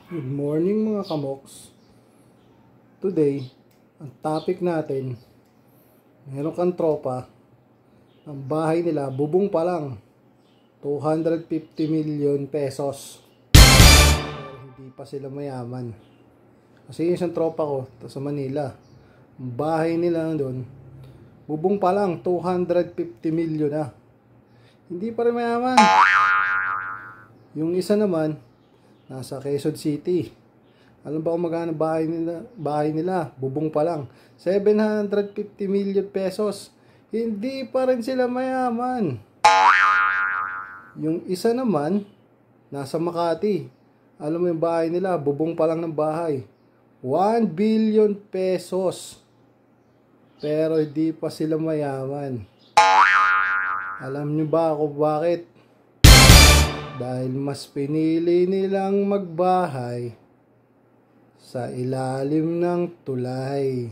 Good morning mga kamoks. Today, ang topic natin, meron kang tropa, ang bahay nila, bubong pa lang, 250 million pesos. Pero hindi pa sila mayaman. Kasi yung isang tropa ko, sa Manila, ang bahay nila doon, bubong pa lang, 250 million na. Hindi pa rin mayaman. Yung isa naman, nasa Quezon City. Alam ba kung magkano bahay nila? Bubong pa lang. 750 million pesos. Hindi pa rin sila mayaman. Yung isa naman, nasa Makati. Alam mo yung bahay nila? Bubong pa lang ng bahay. 1 billion pesos. Pero hindi pa sila mayaman. Alam nyo ba ako bakit? Dahil mas pinili nilang magbahay sa ilalim ng tulay.